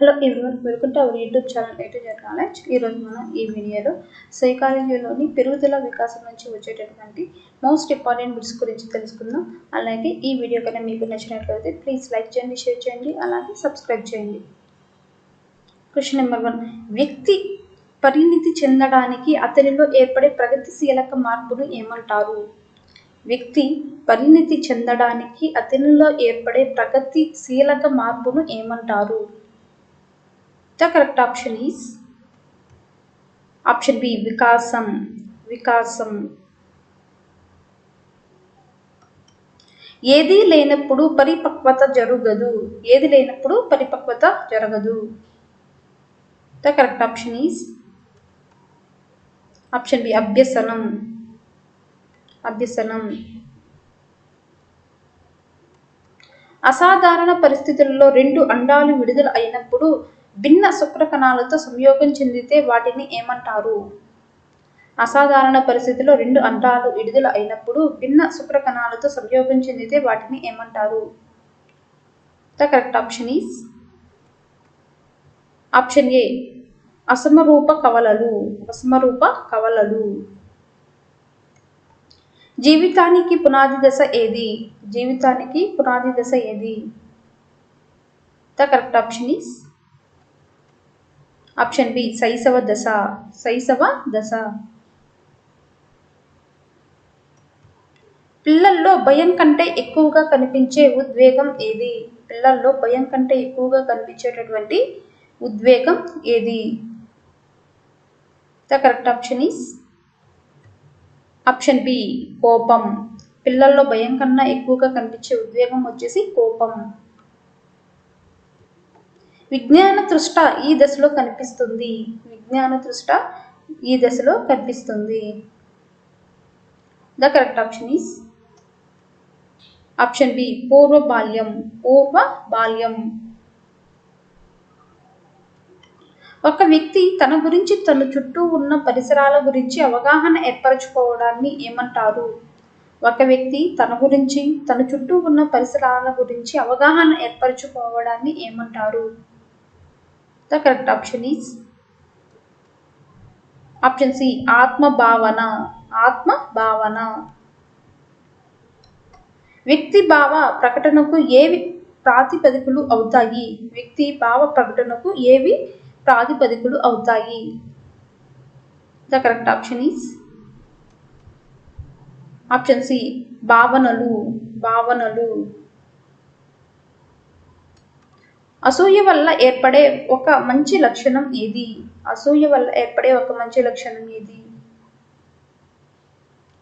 Hello everyone, welcome to our YouTube channel A to Z Knowledge. ఈరోజు మనం ఈ వీడియోలో సైకాలజీలోని పెరుగుదల వికాసం నుంచి వచ్చేటటువంటి మోస్ట్ ఇంపార్టెంట్ బిట్స్ గురించి తెలుసుకుందాం. అలాగే ఈ వీడియో కన్నా మీకు నచ్చినట్లయితే ప్లీజ్ లైక్ చేయండి, షేర్ చేయండి, అలాగే సబ్స్క్రైబ్ చేయండి. Question number 1. వ్యక్తి పరిణితి చెందడానికి అతనిలో ఏర్పడే ప్రగతిశీలక మార్పును ఏమంటారు? వ్యక్తి పరిణితి చెందడానికి అతనిలో ఏర్పడే ప్రగతిశీలక మార్పును ఏమంటారు? The correct option is option B, vikasam. ఏది లేనప్పుడు పరిపక్వత జరగదు. The correct option is option B, అభ్యసనం. అసాధారణ పరిస్థితులలో రెండు అండాలు విడుదల అయినప్పుడు భిన్న శుక్రకణాలతో సంయోగం చెందితే వాటిని ఏమంటారు? అసాధారణ పరిస్థితిలో రెండు అండాలు విడుదల అయినప్పుడు భిన్న శుక్రకణాలతో సంయోగం చెందితే వాటిని ఏమంటారు? The correct option is option A, అసమరూప కవలలు. జీవితానికి పునాది దశ ఏది? The correct option is option B, శైశవ దశ. పిల్లల్లో భయం కంటే ఎక్కువగా కనిపించే ఉద్వేగం ఏది? The correct option is option B, కోపం. పిల్లల్లో భయం కన్నా ఎక్కువగా కనిపించే ఉద్వేగం వచ్చేసి కోపం. విజ్ఞాన తృష్ట ఈ దశలో కనిపిస్తుంది. The correct option is option B, పూర్వ బాల్యం. ఒక వ్యక్తి తన గురించి తన చుట్టూ ఉన్న పరిసరాల గురించి అవగాహన ఏర్పరచుకోవడాన్ని ఏమంటారు? The correct option is option C, ఆత్మ భావన. వ్యక్తి భావ ప్రకటనకు ఏవి ప్రాతిపదికలు అవుతాయి? The correct option is option C, భావనలు. అసూయ వల్ల ఏర్పడే ఒక మంచి లక్షణం ఏది?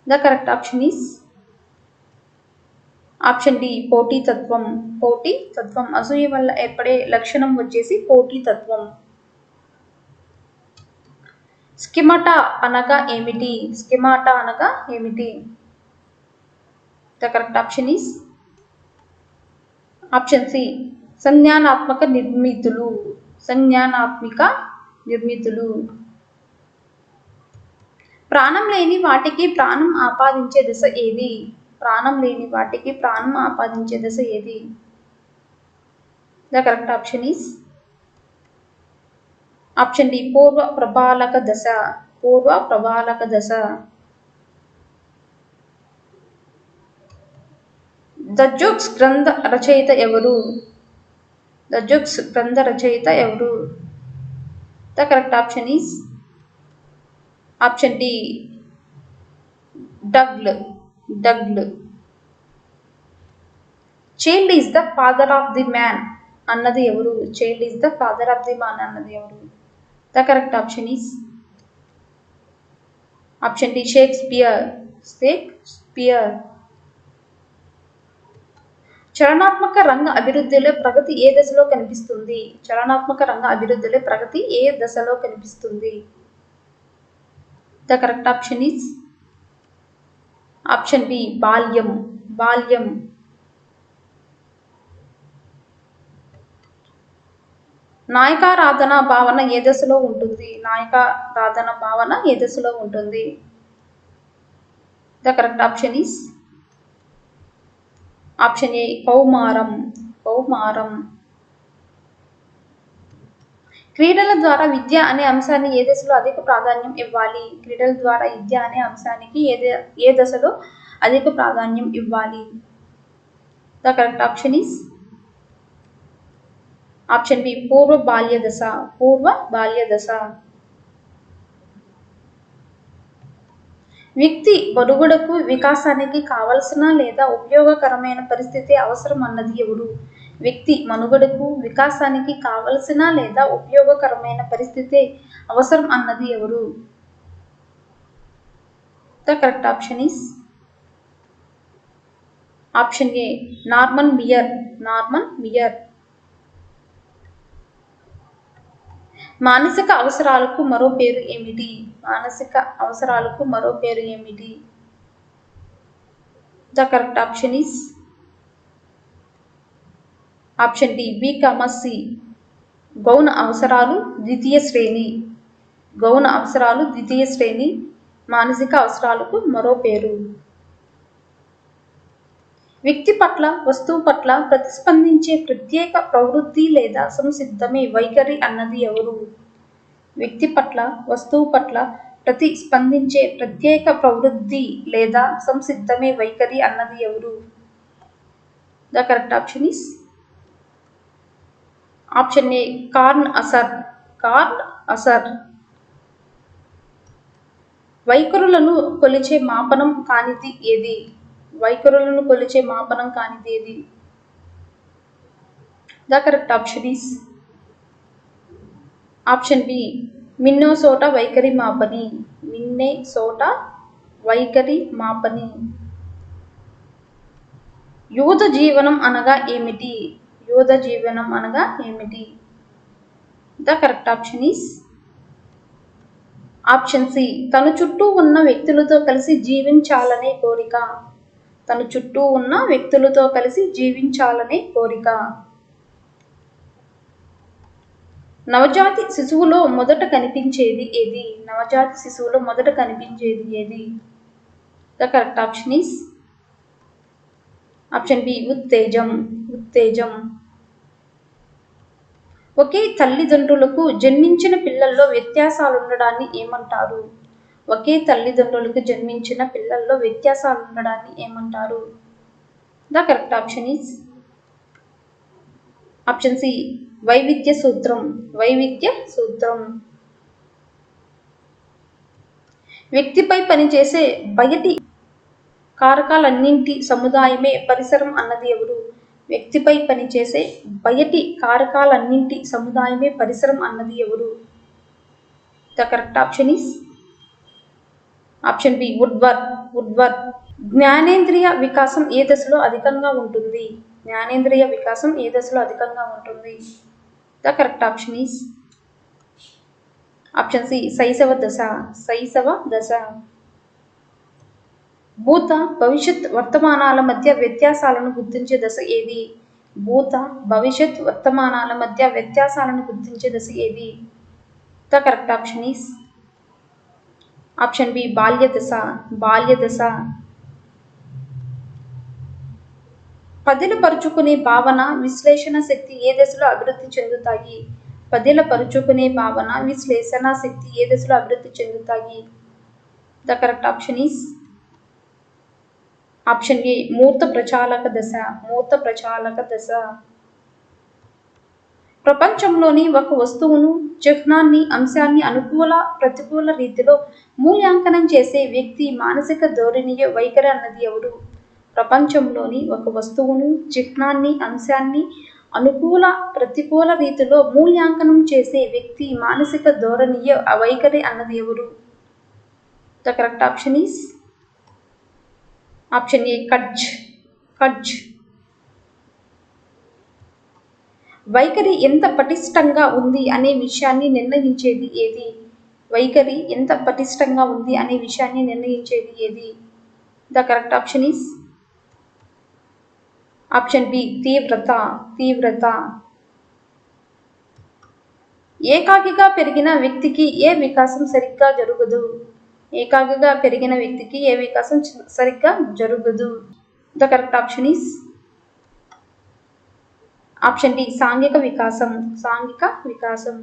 The correct option is option D, పోటీతత్వం. అసూయ వల్ల ఏర్పడే లక్షణం వచ్చేసి పోటీతత్వం. స్కిమాటా అనగా ఏమిటి? The correct option is option C, సంజ్ఞానాత్మక నిర్మితులు. ప్రాణం లేని వాటికి ప్రాణం ఆపాదించే దశ ఏది? The correct option is option D, పూర్వ ప్రభాలక దశ. ద జోక్స్ గ్రంథ రచయిత ఎవరు? The correct option is option D, డగ్ల్. Child is the father of the man అన్నది ఎవరు? The correct option is option D, Shakespeare. చలనాత్మక రంగ అభివృద్ధిలో ప్రగతి ఏ దశలో కనిపిస్తుంది? The correct option is option B, బాల్యం. నాయకారాధన భావన ఏ దశలో ఉంటుంది? The correct option is option A, కౌమారం. క్రీడల ద్వారా విద్య అనే అంశాన్ని ఏ దశలో అధిక ప్రాధాన్యం ఇవ్వాలి? క్రీడల ద్వారా విద్య అనే అంశానికి ఏ దశలో అధిక ప్రాధాన్యం ఇవ్వాలి? The correct option is option B, పూర్వ బాల్య దశ. పూర్వ బాల్య దశ. వ్యక్తి మనుగడకు వికాసానికి కావలసిన లేదా ఉపయోగకరమైన పరిస్థితి అవసరం అన్నది ఎవరు? వ్యక్తి మనుగడకు వికాసానికి కావలసిన లేదా ఉపయోగకరమైన పరిస్థితి అవసరం అన్నది ఎవరు? The correct option is option A, Norman Maier. Norman Maier. మానసిక అవసరాలకు మరో పేరు ఏమిటి? మానసిక అవసరాలకు మరో పేరు ఏమిటి? The correct option is option D, B, C. గౌణ అవసరాలు ద్వితీయ శ్రేణి. గౌణ అవసరాలు ద్వితీయ శ్రేణి మానసిక అవసరాలకు మరో పేరు. వ్యక్తి పట్ల, వస్తువు పట్ల ప్రతిస్పందించే ప్రత్యేక ప్రవృత్తి లేదా సంసిద్ధమే వైఖరి అన్నది ఎవరు? వ్యక్తి పట్ల, వస్తువు పట్ల ప్రతిస్పందించే ప్రత్యేక ప్రవృత్తి లేదా సంసిద్ధమే వైఖరి అన్నది ఎవరు? The correct option is option A, కార్న్ అసర్. కార్న్ అసర్. వైఖరులను కొలిచే మాపనం కానిది ఏది? వైఖరులను కొలిచే మాపనం కానిది ఏది? The correct option is option B, Minnesota వైఖరి మాపని. మిన్నెసోటా వైఖరి మాపని. యూద జీవనం అనగా ఏమిటి? యూద జీవనం అనగా ఏమిటి? The correct option is option C, తన చుట్టూ ఉన్న వ్యక్తులతో కలిసి జీవించాలనే కోరిక. తన చుట్టూ ఉన్న వ్యక్తులతో కలిసి జీవించాలనే కోరిక. నవజాతి శిశువులో మొదట కనిపించేది ఏది? నవజాతి శిశువులో మొదట కనిపించేది ఏది? The correct option is option B, ఉత్తేజం. ఉత్తేజం. ఒకే తల్లిదండ్రులకు జన్మించిన పిల్లల్లో వ్యత్యాసాలుండడాన్ని ఏమంటారు? ఒకే తల్లిదండ్రులకు జన్మించిన పిల్లల్లో వ్యత్యాసాలుండడాన్ని ఏమంటారు? The correct option is option C, వైవిధ్య సూత్రం. వైవిధ్య సూత్రం. వ్యక్తిపై పనిచేసే బయటి కారకాలన్నింటి సముదాయమే పరిసరం అన్నది ఎవరు? వ్యక్తిపై పనిచేసే బయటి కారకాలన్నింటి సముదాయమే పరిసరం అన్నది ఎవరు? The correct option is option B, Woodward. Woodward. జ్ఞానేంద్రియ వికాసం ఏ దశలో అధికంగా ఉంటుంది? జ్ఞానేంద్రియ వికాసం ఏ దశలో అధికంగా ఉంటుంది? The correct option is option C, శైశవ దశ. శైశవ దశ. భూత, భవిష్యత్, వర్తమానాల మధ్య వ్యత్యాసాలను గుర్తించే దశ ఏది? భూత, భవిష్యత్, వర్తమానాల మధ్య వ్యత్యాసాలను గుర్తించే దశ ఏది? The correct option is option B, బాల్య దశ. బాల్య దశ. పదిలపరుచుకునే భావన, విశ్లేషణ శక్తి ఏ దశలో అభివృద్ధి చెందుతాయి? పదిలపరుచుకునే భావన, విశ్లేషణ శక్తి ఏ దశలో అభివృద్ధి చెందుతాయి? The correct option is option A, మూర్త ప్రచాలక దశ. మూర్త ప్రచాలక దశ. ప్రపంచంలోని ఒక వస్తువును, చిహ్నాన్ని, అంశాన్ని అనుకూల, ప్రతికూల రీతిలో మూల్యాంకనం చేసే వ్యక్తి మానసిక ధోరణియే వైఖరి అన్నది ఎవరు? ప్రపంచంలోని ఒక వస్తువును, చిహ్నాన్ని, అంశాన్ని అనుకూల, ప్రతికూల రీతిలో మూల్యాంకనం చేసే వ్యక్తి మానసిక ధోరణియే వైఖరి అన్నది ఎవరు? The correct option is option A, కడ్జ్. కడ్జ్. వైఖరి ఎంత పటిష్టంగా ఉంది అనే విషయాన్ని నిర్ణయించేది ఏది? వైఖరి ఎంత పటిష్టంగా ఉంది అనే విషయాన్ని నిర్ణయించేది ఏది? The correct option is option B, తీవ్రత. తీవ్రత. ఏకాకిగా పెరిగిన వ్యక్తికి ఏ వికాసం సరిగ్గా జరగదు? ఏకాకిగా పెరిగిన వ్యక్తికి ఏ వికాసం సరిగ్గా జరగదు? The correct option is option D, సాంఘిక వికాసం. సాంఘిక వికాసం.